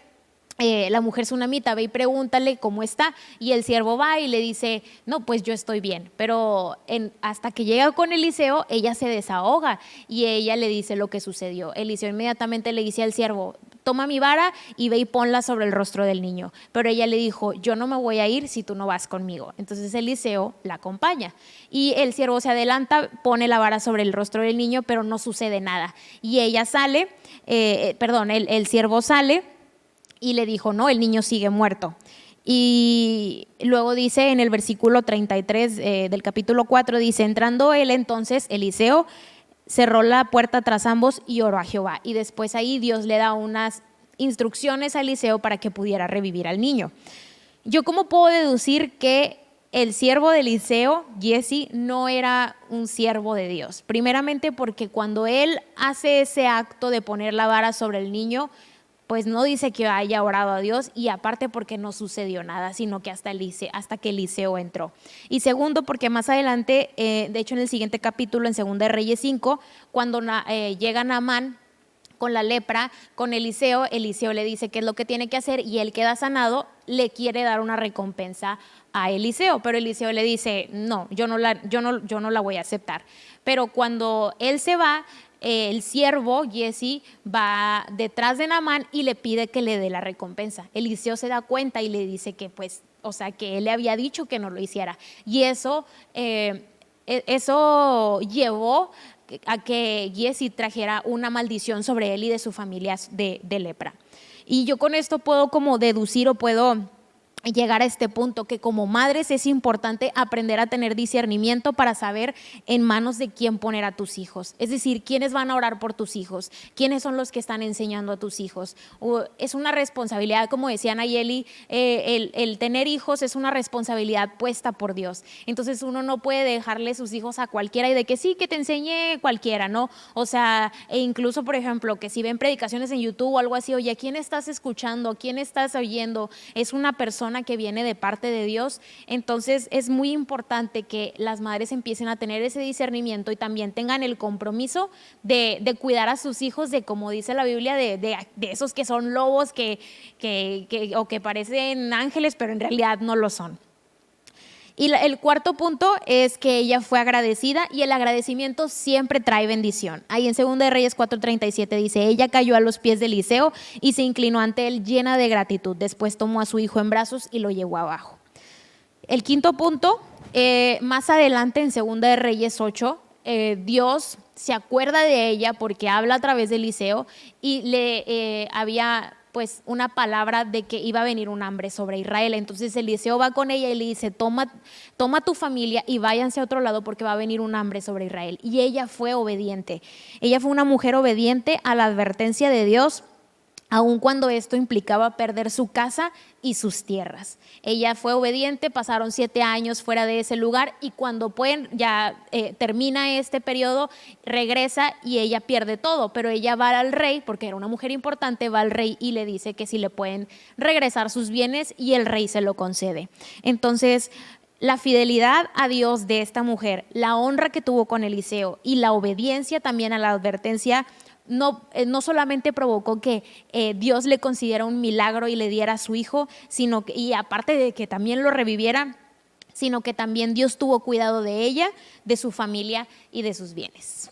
sunamita, ve y pregúntale cómo está. Y el siervo va y le dice, no, pues yo estoy bien. Pero hasta que llega con Eliseo, ella se desahoga y ella le dice lo que sucedió. Eliseo inmediatamente le dice al siervo, toma mi vara y ve y ponla sobre el rostro del niño. Pero ella le dijo, yo no me voy a ir si tú no vas conmigo. Entonces Eliseo la acompaña y el siervo se adelanta, pone la vara sobre el rostro del niño, pero no sucede nada. Y ella sale, el siervo sale y le dijo, no, el niño sigue muerto. Y luego dice en el versículo 33 del capítulo 4, dice, entrando él entonces, Eliseo, cerró la puerta tras ambos y oró a Jehová. Y después ahí Dios le da unas instrucciones a Eliseo para que pudiera revivir al niño. ¿Yo cómo puedo deducir que el siervo de Eliseo, Giesi, no era un siervo de Dios? Primeramente porque cuando él hace ese acto de poner la vara sobre el niño, pues no dice que haya orado a Dios, y aparte porque no sucedió nada, sino que hasta que Eliseo entró. Y segundo, porque más adelante, de hecho en el siguiente capítulo, en 2 de Reyes 5, cuando llega Naamán con la lepra, con Eliseo le dice qué es lo que tiene que hacer y él queda sanado, le quiere dar una recompensa a Eliseo, pero Eliseo le dice, no, yo no la voy a aceptar. Pero cuando él se va, el siervo Giesi va detrás de Naamán y le pide que le dé la recompensa. Eliseo se da cuenta y le dice que que él le había dicho que no lo hiciera, y eso llevó a que Giesi trajera una maldición sobre él y de su familia de lepra. Y yo con esto puedo como deducir, o puedo llegar a este punto, que como madres es importante aprender a tener discernimiento para saber en manos de quién poner a tus hijos. Es decir, quiénes van a orar por tus hijos, quiénes son los que están enseñando a tus hijos. Es una responsabilidad, como decía Nayeli, el tener hijos es una responsabilidad puesta por Dios. Entonces uno no puede dejarle sus hijos a cualquiera y de que sí, que te enseñe cualquiera, ¿no? O sea, e incluso, por ejemplo, que si ven predicaciones en YouTube o algo así, oye, ¿a quién estás escuchando? ¿Quién estás oyendo? Es una persona que viene de parte de Dios. Entonces es muy importante que las madres empiecen a tener ese discernimiento y también tengan el compromiso de cuidar a sus hijos, de, como dice la Biblia, de esos que son lobos o que parecen ángeles pero en realidad no lo son. Y el cuarto punto es que ella fue agradecida, y el agradecimiento siempre trae bendición. Ahí en 2 de Reyes 4:37 dice, ella cayó a los pies de Eliseo y se inclinó ante él llena de gratitud. Después tomó a su hijo en brazos y lo llevó abajo. El quinto punto, más adelante en 2 de Reyes 8, Dios se acuerda de ella porque habla a través de Eliseo y le había pues una palabra de que iba a venir un hambre sobre Israel. Entonces Eliseo va con ella y le dice, toma tu familia y váyanse a otro lado porque va a venir un hambre sobre Israel. Y ella fue obediente. Ella fue una mujer obediente a la advertencia de Dios, aun cuando esto implicaba perder su casa y sus tierras. Ella fue obediente, pasaron 7 años fuera de ese lugar, y cuando termina este periodo, regresa y ella pierde todo, pero ella va al rey, porque era una mujer importante, va al rey y le dice que si le pueden regresar sus bienes, y el rey se lo concede. Entonces, la fidelidad a Dios de esta mujer, la honra que tuvo con Eliseo y la obediencia también a la advertencia, no solamente provocó que Dios le concediera un milagro y le diera a su hijo, y aparte de que también lo reviviera, sino que también Dios tuvo cuidado de ella, de su familia y de sus bienes.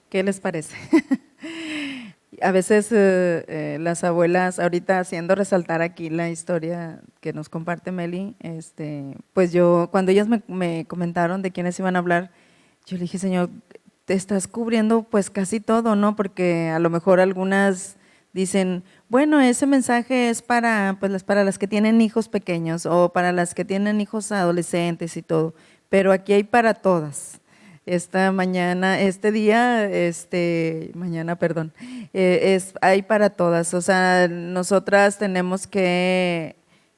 ¿Qué les parece? A veces las abuelas, ahorita haciendo resaltar aquí la historia que nos comparte Meli, pues cuando ellas me comentaron de quiénes iban a hablar, yo le dije, Señor, te estás cubriendo pues casi todo, ¿no? Porque a lo mejor algunas dicen, bueno, ese mensaje es para las que tienen hijos pequeños o para las que tienen hijos adolescentes y todo, pero aquí hay para todas. Hay para todas. O sea, nosotras tenemos que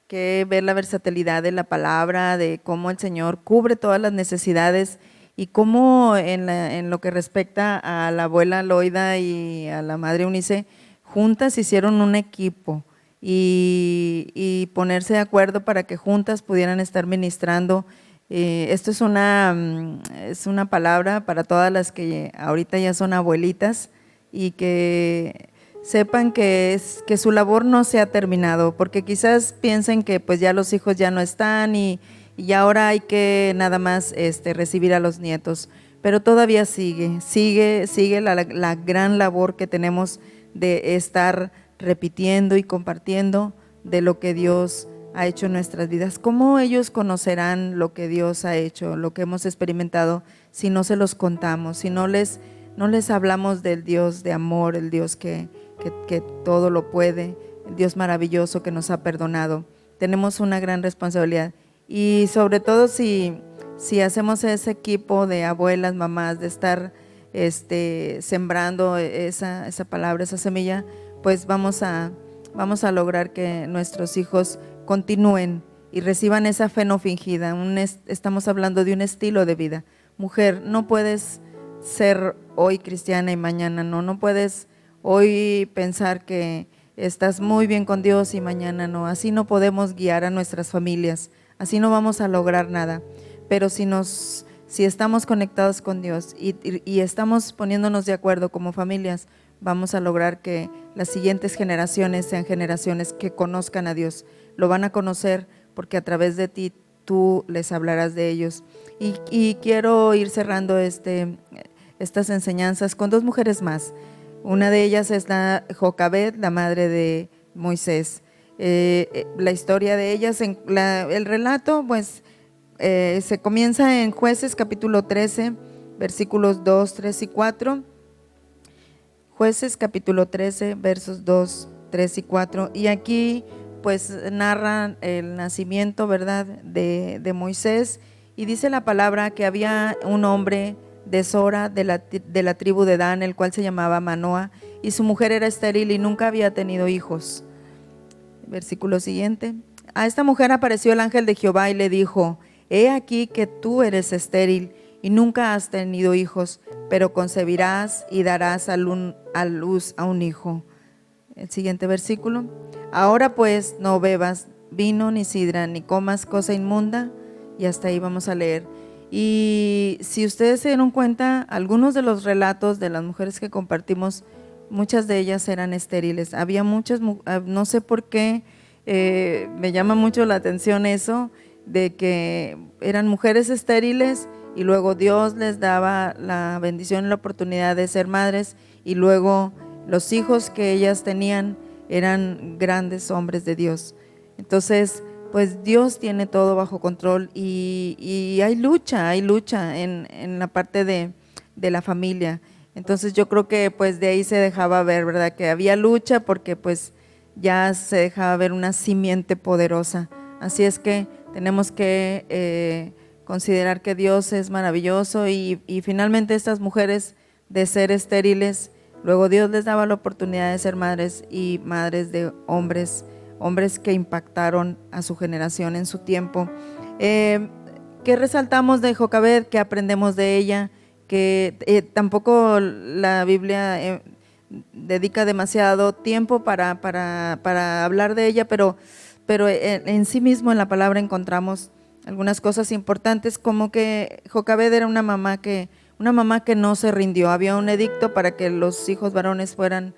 que ver la versatilidad de la palabra, de cómo el Señor cubre todas las necesidades y cómo en lo que respecta a la abuela Loida y a la madre Eunice, juntas hicieron un equipo y ponerse de acuerdo para que juntas pudieran estar ministrando. Esto es una palabra para todas las que ahorita ya son abuelitas y que sepan que su labor no se ha terminado, porque quizás piensen que pues ya los hijos ya no están y ahora hay que nada más recibir a los nietos, pero todavía sigue la gran labor que tenemos de estar repitiendo y compartiendo de lo que Dios ha hecho en nuestras vidas. ¿Cómo ellos conocerán lo que Dios ha hecho, lo que hemos experimentado, si no se los contamos, si no les hablamos del Dios de amor, el Dios que todo lo puede, el Dios maravilloso que nos ha perdonado? Tenemos una gran responsabilidad y sobre todo si hacemos ese equipo de abuelas, mamás, de estar sembrando esa palabra, esa semilla, pues vamos a lograr que nuestros hijos continúen y reciban esa fe no fingida. Estamos hablando de un estilo de vida. Mujer, no puedes ser hoy cristiana y mañana no puedes hoy pensar que estás muy bien con Dios y mañana no. Así no podemos guiar a nuestras familias, así no vamos a lograr nada. Pero si estamos conectados con Dios y estamos poniéndonos de acuerdo como familias, vamos a lograr que las siguientes generaciones sean generaciones que conozcan a Dios. Lo van a conocer porque a través de ti tú les hablarás de ellos. Y quiero ir cerrando estas enseñanzas con dos mujeres más. Una de ellas es la Jocabed, la madre de Moisés. La historia de ellas, el relato, pues se comienza en Jueces capítulo 13, versículos 2, 3 y 4. Jueces capítulo 13, versos 2, 3 y 4. Y aquí pues narran el nacimiento, ¿verdad?, de Moisés. Y dice la palabra que había un hombre de Sora, de la tribu de Dan, el cual se llamaba Manoa, y su mujer era estéril y nunca había tenido hijos. Versículo siguiente. A esta mujer apareció el ángel de Jehová y le dijo: he aquí que tú eres estéril y nunca has tenido hijos, pero concebirás y darás a luz a un hijo. El siguiente versículo. Ahora pues no bebas vino ni sidra, ni comas cosa inmunda. Y hasta ahí vamos a leer. Y si ustedes se dieron cuenta, algunos de los relatos de las mujeres que compartimos, muchas de ellas eran estériles. Había muchas, no sé por qué, me llama mucho la atención eso, de que eran mujeres estériles y luego Dios les daba la bendición y la oportunidad de ser madres, y luego los hijos que ellas tenían eran grandes hombres de Dios. Entonces, pues Dios tiene todo bajo control y hay lucha en la parte de la familia. Entonces yo creo que pues de ahí se dejaba ver, ¿verdad?, que había lucha, porque pues ya se dejaba ver una simiente poderosa. Así es que tenemos que considerar que Dios es maravilloso y finalmente estas mujeres, de ser estériles, luego Dios les daba la oportunidad de ser madres, y madres de hombres que impactaron a su generación en su tiempo. ¿Qué resaltamos de Jocabed? ¿Qué aprendemos de ella? Que tampoco la Biblia dedica demasiado tiempo para hablar de ella, pero en sí mismo en la palabra encontramos algunas cosas importantes, como que Jocabed era una mamá que no se rindió. Había un edicto para que los hijos varones fueran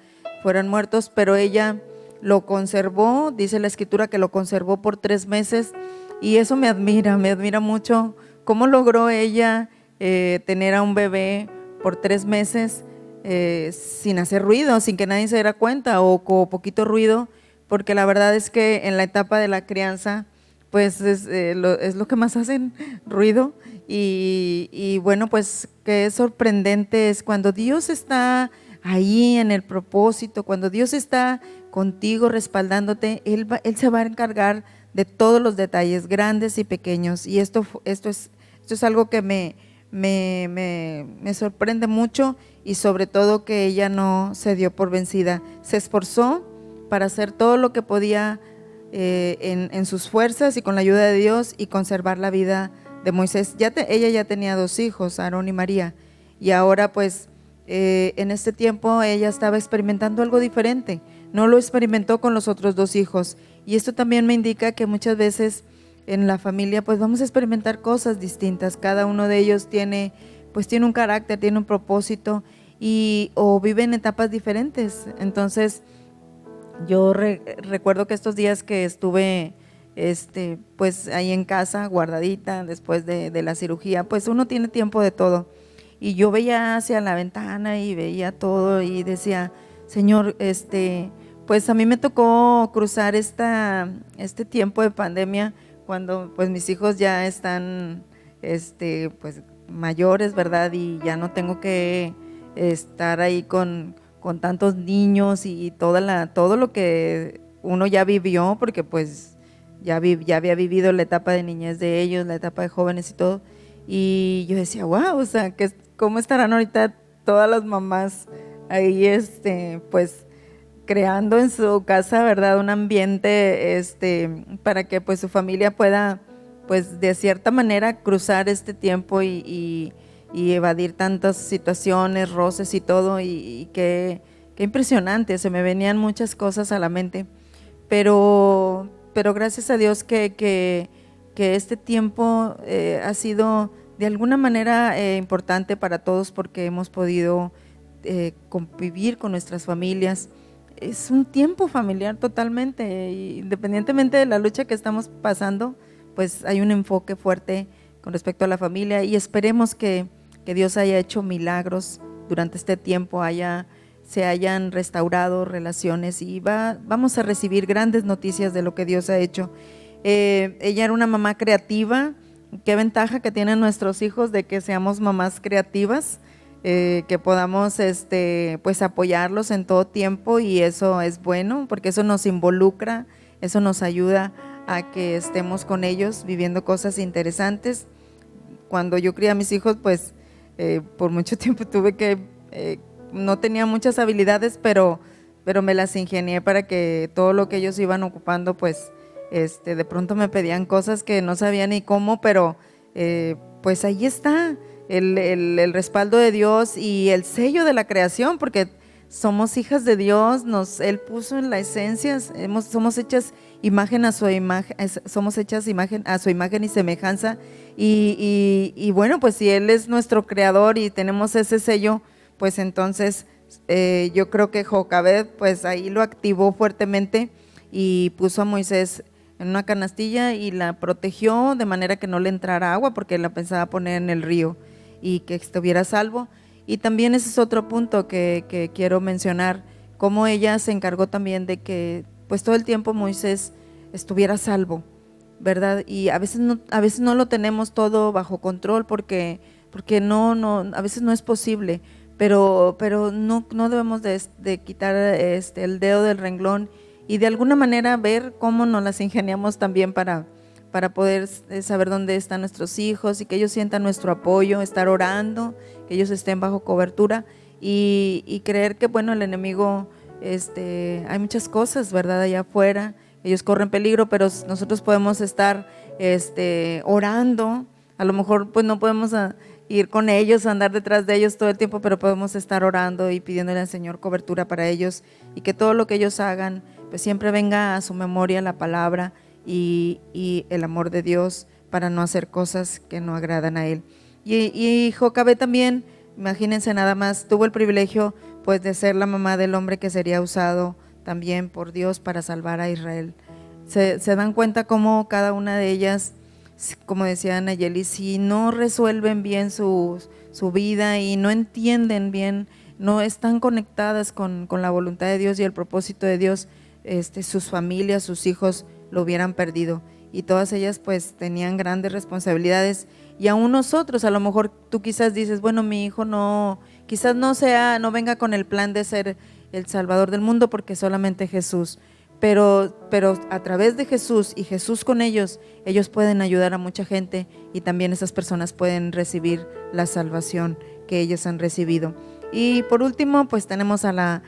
muertos, pero ella lo conservó. Dice la escritura que lo conservó por 3 meses, y eso me admira mucho. ¿Cómo logró ella tener a un bebé por 3 meses sin hacer ruido, sin que nadie se diera cuenta, o con poquito ruido? Porque la verdad es que en la etapa de la crianza, pues es lo que más hacen, ruido. Y bueno, pues que es sorprendente es cuando Dios está ahí en el propósito, cuando Dios está contigo respaldándote, Él se va a encargar de todos los detalles, grandes y pequeños. Y esto es algo que me sorprende mucho, y sobre todo que ella no se dio por vencida, se esforzó para hacer todo lo que podía en sus fuerzas y con la ayuda de Dios y conservar la vida de Moisés. Ella ya tenía 2 hijos, Aarón y María, y ahora pues en este tiempo ella estaba experimentando algo diferente, no lo experimentó con los otros 2 hijos, y esto también me indica que muchas veces en la familia pues vamos a experimentar cosas distintas, cada uno de ellos tiene un carácter, tiene un propósito o viven etapas diferentes. Entonces yo recuerdo que estos días que estuve pues ahí en casa guardadita después de la cirugía, pues uno tiene tiempo de todo, y yo veía hacia la ventana y veía todo y decía, Señor, pues a mí me tocó cruzar este tiempo de pandemia cuando pues mis hijos ya están pues mayores, ¿verdad? Y ya no tengo que estar ahí con tantos niños y todo lo que uno ya vivió, porque pues ya había vivido la etapa de niñez de ellos, la etapa de jóvenes y todo, y yo decía, wow, o sea, ¿cómo estarán ahorita todas las mamás ahí, pues creando en su casa, ¿verdad? Un ambiente, para que pues su familia pueda, pues de cierta manera cruzar este tiempo y evadir tantas situaciones, roces y todo, y qué impresionante, se me venían muchas cosas a la mente, pero gracias a Dios que este tiempo ha sido de alguna manera importante para todos, porque hemos podido convivir con nuestras familias. Es un tiempo familiar totalmente, independientemente de la lucha que estamos pasando, pues hay un enfoque fuerte con respecto a la familia, y esperemos que Dios haya hecho milagros durante este tiempo, se hayan restaurado relaciones, y vamos a recibir grandes noticias de lo que Dios ha hecho. Ella era una mamá creativa. Qué ventaja que tienen nuestros hijos de que seamos mamás creativas, que podamos pues apoyarlos en todo tiempo, y eso es bueno porque eso nos involucra, eso nos ayuda a que estemos con ellos viviendo cosas interesantes. Cuando yo crié a mis hijos, pues por mucho tiempo no tenía muchas habilidades, pero me las ingenié para que todo lo que ellos iban ocupando, pues de pronto me pedían cosas que no sabía ni cómo, pero pues ahí está el respaldo de Dios y el sello de la creación, porque somos hijas de Dios, Él puso en la esencia, somos hechas imagen a su imagen, somos hechas a su imagen y semejanza, y bueno, pues si Él es nuestro creador y tenemos ese sello, pues entonces yo creo que Jocabed pues ahí lo activó fuertemente y puso a Moisés en una canastilla y la protegió de manera que no le entrara agua, porque la pensaba poner en el río y que estuviera salvo. Y también ese es otro punto que quiero mencionar, cómo ella se encargó también de que pues todo el tiempo Moisés estuviera salvo, ¿verdad? Y a veces no lo tenemos todo bajo control, porque a veces no es posible, pero no debemos de quitar el dedo del renglón y de alguna manera ver cómo nos las ingeniamos también para poder saber dónde están nuestros hijos y que ellos sientan nuestro apoyo, estar orando, que ellos estén bajo cobertura, y creer que bueno, el enemigo, hay muchas cosas, ¿verdad? Allá afuera, ellos corren peligro, pero nosotros podemos estar orando. A lo mejor pues no podemos ir con ellos, andar detrás de ellos todo el tiempo, pero podemos estar orando y pidiéndole al Señor cobertura para ellos, y que todo lo que ellos hagan pues siempre venga a su memoria la palabra y el amor de Dios, para no hacer cosas que no agradan a Él. Y Jocabed también, imagínense nada más, tuvo el privilegio pues de ser la mamá del hombre que sería usado también por Dios para salvar a Israel. Se dan cuenta cómo cada una de ellas, como decía Nayeli, si no resuelven bien su vida y no entienden bien, no están conectadas con la voluntad de Dios y el propósito de Dios, sus familias, sus hijos lo hubieran perdido, y todas ellas pues tenían grandes responsabilidades. Y aún nosotros, a lo mejor tú quizás dices, bueno, mi hijo quizás no venga con el plan de ser el Salvador del mundo, porque solamente Jesús, pero a través de Jesús y Jesús con ellos pueden ayudar a mucha gente, y también esas personas pueden recibir la salvación que ellos han recibido. Y por último pues tenemos a la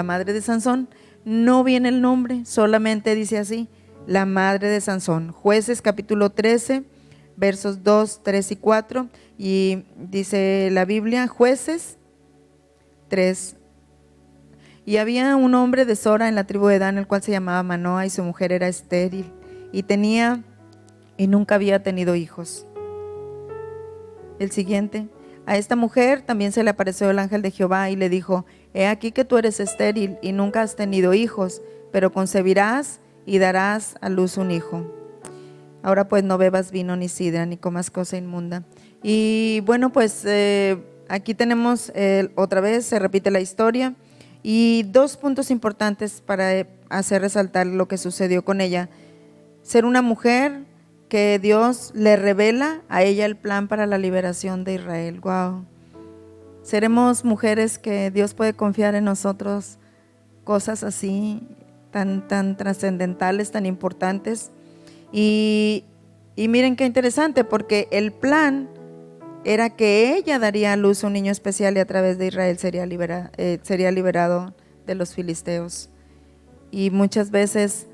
madre de Sansón. no viene el nombre, solamente dice así, la madre de Sansón. Jueces capítulo 13, versos 2, 3 y 4, y dice la Biblia, Jueces 3. Y había un hombre de Sora en la tribu de Dan, el cual se llamaba Manoa, y su mujer era estéril, y nunca había tenido hijos. El siguiente, a esta mujer también se le apareció el ángel de Jehová y le dijo, he aquí que tú eres estéril y nunca has tenido hijos, pero concebirás y darás a luz un hijo. Ahora pues no bebas vino ni sidra, ni comas cosa inmunda. Y bueno, pues aquí tenemos otra vez, se repite la historia, y dos puntos importantes para hacer resaltar lo que sucedió con ella. Ser una mujer que Dios le revela a ella el plan para la liberación de Israel. Wow. Seremos mujeres que Dios puede confiar en nosotros cosas así, tan trascendentales, tan importantes. Y miren qué interesante, porque el plan era que ella daría a luz un niño especial y a través de Israel sería liberado de los filisteos. Y muchas veces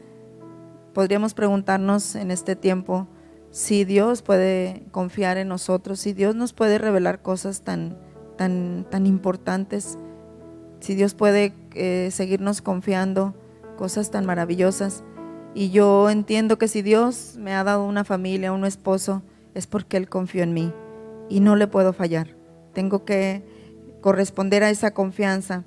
podríamos preguntarnos en este tiempo si Dios puede confiar en nosotros, si Dios nos puede revelar cosas tan importantes, si Dios puede seguirnos confiando cosas tan maravillosas. Y yo entiendo que si Dios me ha dado una familia, un esposo, es porque Él confió en mí y no le puedo fallar. Tengo que corresponder a esa confianza.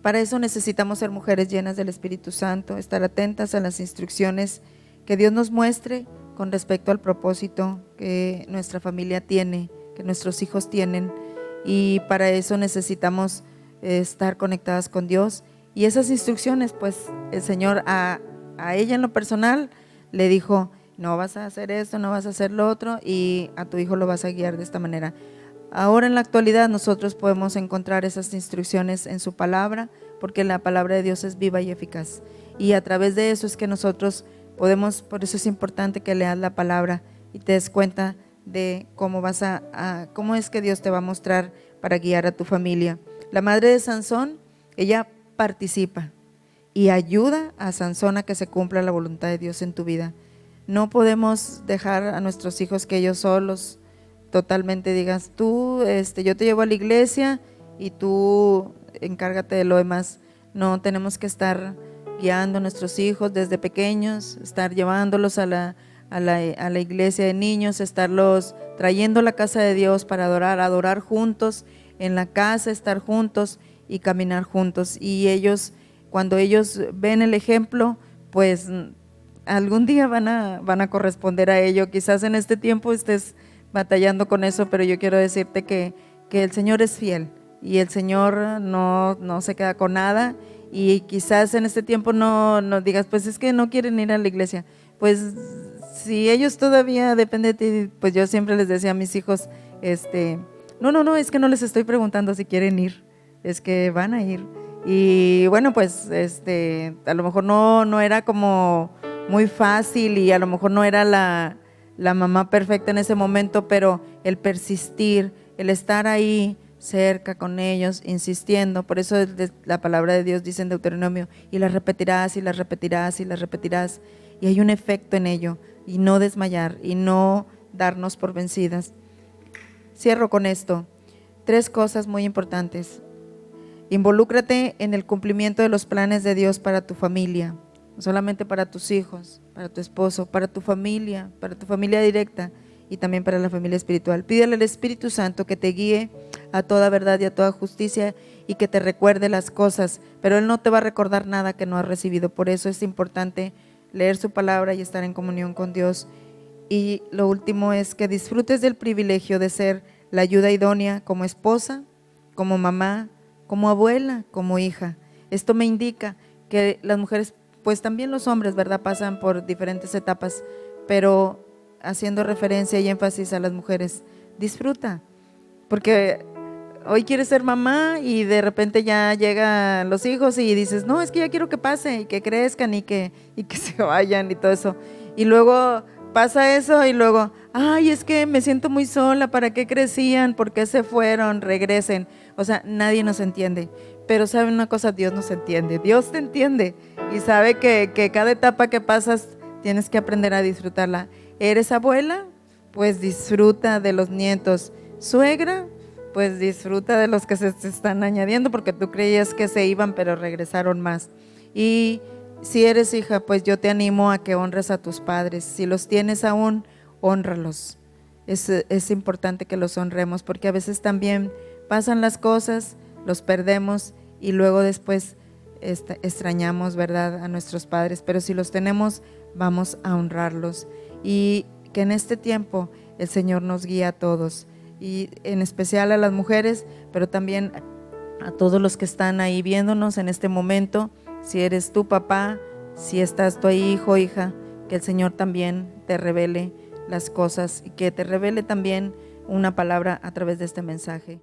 Para eso necesitamos ser mujeres llenas del Espíritu Santo, estar atentas a las instrucciones que Dios nos muestre con respecto al propósito que nuestra familia tiene, que nuestros hijos tienen, y para eso necesitamos estar conectadas con Dios. Y esas instrucciones, pues el Señor a ella en lo personal le dijo, no vas a hacer esto, no vas a hacer lo otro, y a tu hijo lo vas a guiar de esta manera. Ahora en la actualidad nosotros podemos encontrar esas instrucciones en su palabra, porque la palabra de Dios es viva y eficaz, y a través de eso es que nosotros podemos, por eso es importante que leas la palabra y te des cuenta de cómo cómo es que Dios te va a mostrar para guiar a tu familia. La madre de Sansón, ella participa y ayuda a Sansón a que se cumpla la voluntad de Dios en tu vida. No podemos dejar a nuestros hijos que ellos solos totalmente digas, tú, yo te llevo a la iglesia y tú encárgate de lo demás. No, tenemos que estar guiando a nuestros hijos desde pequeños, estar llevándolos a la iglesia de niños, estarlos trayendo a la casa de Dios para adorar juntos en la casa, estar juntos y caminar juntos. Y ellos, cuando ellos ven el ejemplo, pues algún día van a corresponder a ello. Quizás en este tiempo estés batallando con eso, pero yo quiero decirte que el Señor es fiel y el Señor no se queda con nada. Y quizás en este tiempo no digas, pues es que no quieren ir a la iglesia. Pues si ellos todavía dependen de ti, pues yo siempre les decía a mis hijos, no, es que no les estoy preguntando si quieren ir, es que van a ir. Y bueno, pues a lo mejor no era como muy fácil y a lo mejor no era la mamá perfecta en ese momento, pero el persistir, el estar ahí cerca con ellos, insistiendo. Por eso la palabra de Dios dice en Deuteronomio, y las repetirás y las repetirás y las repetirás, y hay un efecto en ello, y no desmayar y no darnos por vencidas. Cierro con esto. 3 cosas muy importantes. Involúcrate en el cumplimiento de los planes de Dios para tu familia, no solamente para tus hijos, para tu esposo, para tu familia directa y también para la familia espiritual. Pídele al Espíritu Santo que te guíe a toda verdad y a toda justicia y que te recuerde las cosas, pero Él no te va a recordar nada que no has recibido. Por eso es importante leer su palabra y estar en comunión con Dios. Y lo último es que disfrutes del privilegio de ser la ayuda idónea como esposa, como mamá, como abuela, como hija. Esto me indica que las mujeres, pues también los hombres, ¿verdad?, pasan por diferentes etapas, pero haciendo referencia y énfasis a las mujeres, disfruta, porque hoy quieres ser mamá y de repente ya llegan los hijos y dices, no, es que ya quiero que pase y que crezcan y que se vayan y todo eso. Y luego pasa eso y luego, ay, es que me siento muy sola, ¿para qué crecían? ¿Por qué se fueron? Regresen. O sea, nadie nos entiende. Pero ¿saben una cosa? Dios nos entiende. Dios te entiende y sabe que cada etapa que pasas tienes que aprender a disfrutarla. ¿Eres abuela? Pues disfruta de los nietos. ¿Suegra? Pues disfruta de los que se te están añadiendo, porque tú creías que se iban, pero regresaron más. Y si eres hija, pues yo te animo a que honres a tus padres. Si los tienes aún, hónralos. Es importante que los honremos, porque a veces también pasan las cosas, los perdemos y luego después extrañamos, ¿verdad?, a nuestros padres. Pero si los tenemos, vamos a honrarlos. Y que en este tiempo el Señor nos guía a todos, y en especial a las mujeres, pero también a todos los que están ahí viéndonos en este momento. Si eres tu papá, si estás tu hijo, hija, que el Señor también te revele las cosas y que te revele también una palabra a través de este mensaje.